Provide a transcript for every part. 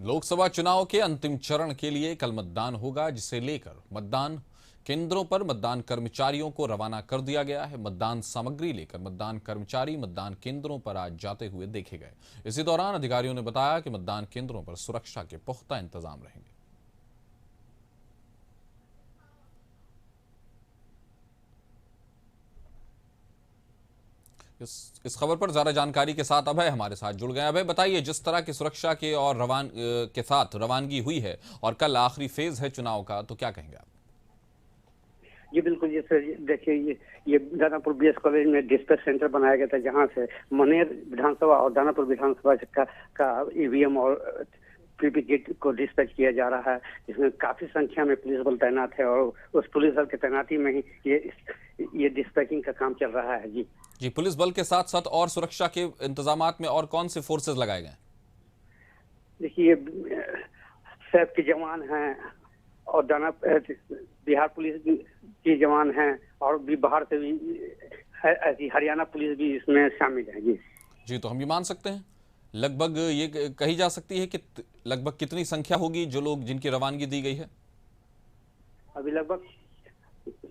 लोकसभा चुनाव के अंतिम चरण के लिए कल मतदान होगा, जिसे लेकर मतदान केंद्रों पर मतदान कर्मचारियों को रवाना कर दिया गया है। मतदान सामग्री लेकर मतदान कर्मचारी मतदान केंद्रों पर आज जाते हुए देखे गए। इसी दौरान अधिकारियों ने बताया कि मतदान केंद्रों पर सुरक्षा के पुख्ता इंतजाम रहेंगे। इस खबर पर ज्यादा जानकारी के साथ अभय हमारे साथ जुड़ गए। अभय, बताइए, जिस तरह की सुरक्षा के और के साथ रवानगी हुई है और कल आखिरी फेज है चुनाव का, तो क्या कहेंगे आप? जी बिल्कुल, जैसे देखिए ये दानापुर बीएस कॉलेज में डिस्पैच सेंटर बनाया गया था, जहां से मनेर विधानसभा और दानापुर विधानसभा का ईवीएम और वीवीपैट को डिस्पैच किया जा रहा है, जिसमें काफी संख्या में पुलिस बल तैनात है और उस पुलिस बल की तैनाती में ही ये डिस्पैचिंग का काम चल रहा है। जी, पुलिस बल के साथ साथ और सुरक्षा के इंतजामात में और कौन से फोर्सेज लगाए गए? देखिए, सैप के जवान हैं और बिहार पुलिस के जवान हैं और भी बाहर से भी ऐसी हरियाणा पुलिस भी इसमें शामिल है। जी, तो हम ये मान सकते हैं, लगभग ये कही जा सकती है कि लगभग कितनी संख्या होगी जो लोग जिनकी रवानगी दी गई है? अभी लगभग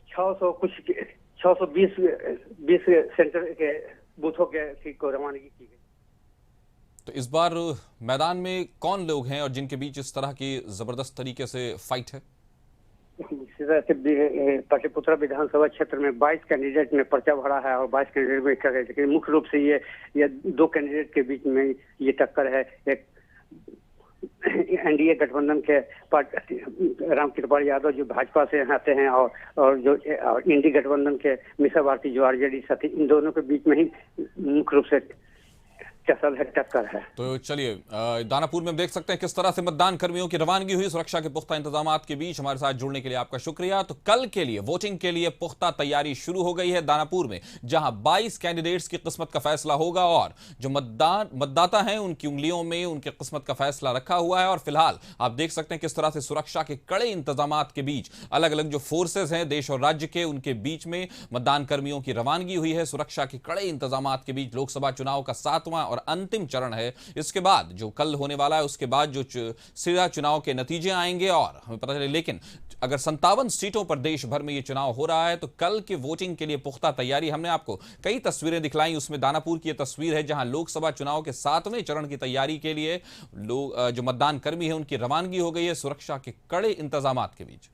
620 सेंटर के बूथों के को रवानगी की गई। तो इस बार मैदान में कौन लोग हैं और जिनके बीच इस तरह की जबरदस्त तरीके से फाइट है? इसी तरह से पाटलिपुत्रा विधानसभा क्षेत्र में 22 कैंडिडेट ने पर्चा भरा है और 22 कैंडिडेट में कर रहे, लेकिन मुख्य रूप से ये दो कैंडिडेट के बीच में ये टक्कर है। एक एनडीए गठबंधन के रामकृपाल यादव जो भाजपा से आते हैं और जो इंडी गठबंधन के मीसा भारती जो आरजेडी साथी, इन दोनों के बीच में ही मुख्य रूप से टक्कर है। तो चलिए, दानापुर में देख सकते हैं किस तरह से मतदान कर्मियों की रवानगी हुई सुरक्षा के पुख्ता इंतजामात के बीच। हमारे साथ जुड़ने के लिए आपका शुक्रिया। तो कल के लिए वोटिंग के लिए पुख्ता तैयारी शुरू हो गई है दानापुर में, जहां 22 कैंडिडेट्स की किस्मत का फैसला होगा और जो मतदाता हैं उनकी उंगलियों में उनकी किस्मत का फैसला रखा हुआ है। और फिलहाल आप देख सकते हैं किस तरह से सुरक्षा के कड़े इंतजामात के बीच अलग अलग जो फोर्सेज हैं देश और राज्य के, उनके बीच में मतदान कर्मियों की रवानगी हुई है। सुरक्षा के कड़े इंतजामात के बीच लोकसभा चुनाव का 7वां और अंतिम चरण है। इसके बाद जो कल होने वाला है, उसके बाद जो सीधा चुनाव के नतीजे आएंगे और हमें पता चले। लेकिन अगर 57 सीटों पर देश भर में ये चुनाव हो रहा है, तो कल के वोटिंग के लिए पुख्ता तैयारी, हमने आपको कई तस्वीरें दिखलाई, उसमें दानापुर की यह तस्वीर है जहां लोकसभा चुनाव के 7वें चरण की तैयारी के लिए जो मतदान कर्मी है उनकी रवानगी हो गई है सुरक्षा के कड़े इंतजामात के बीच।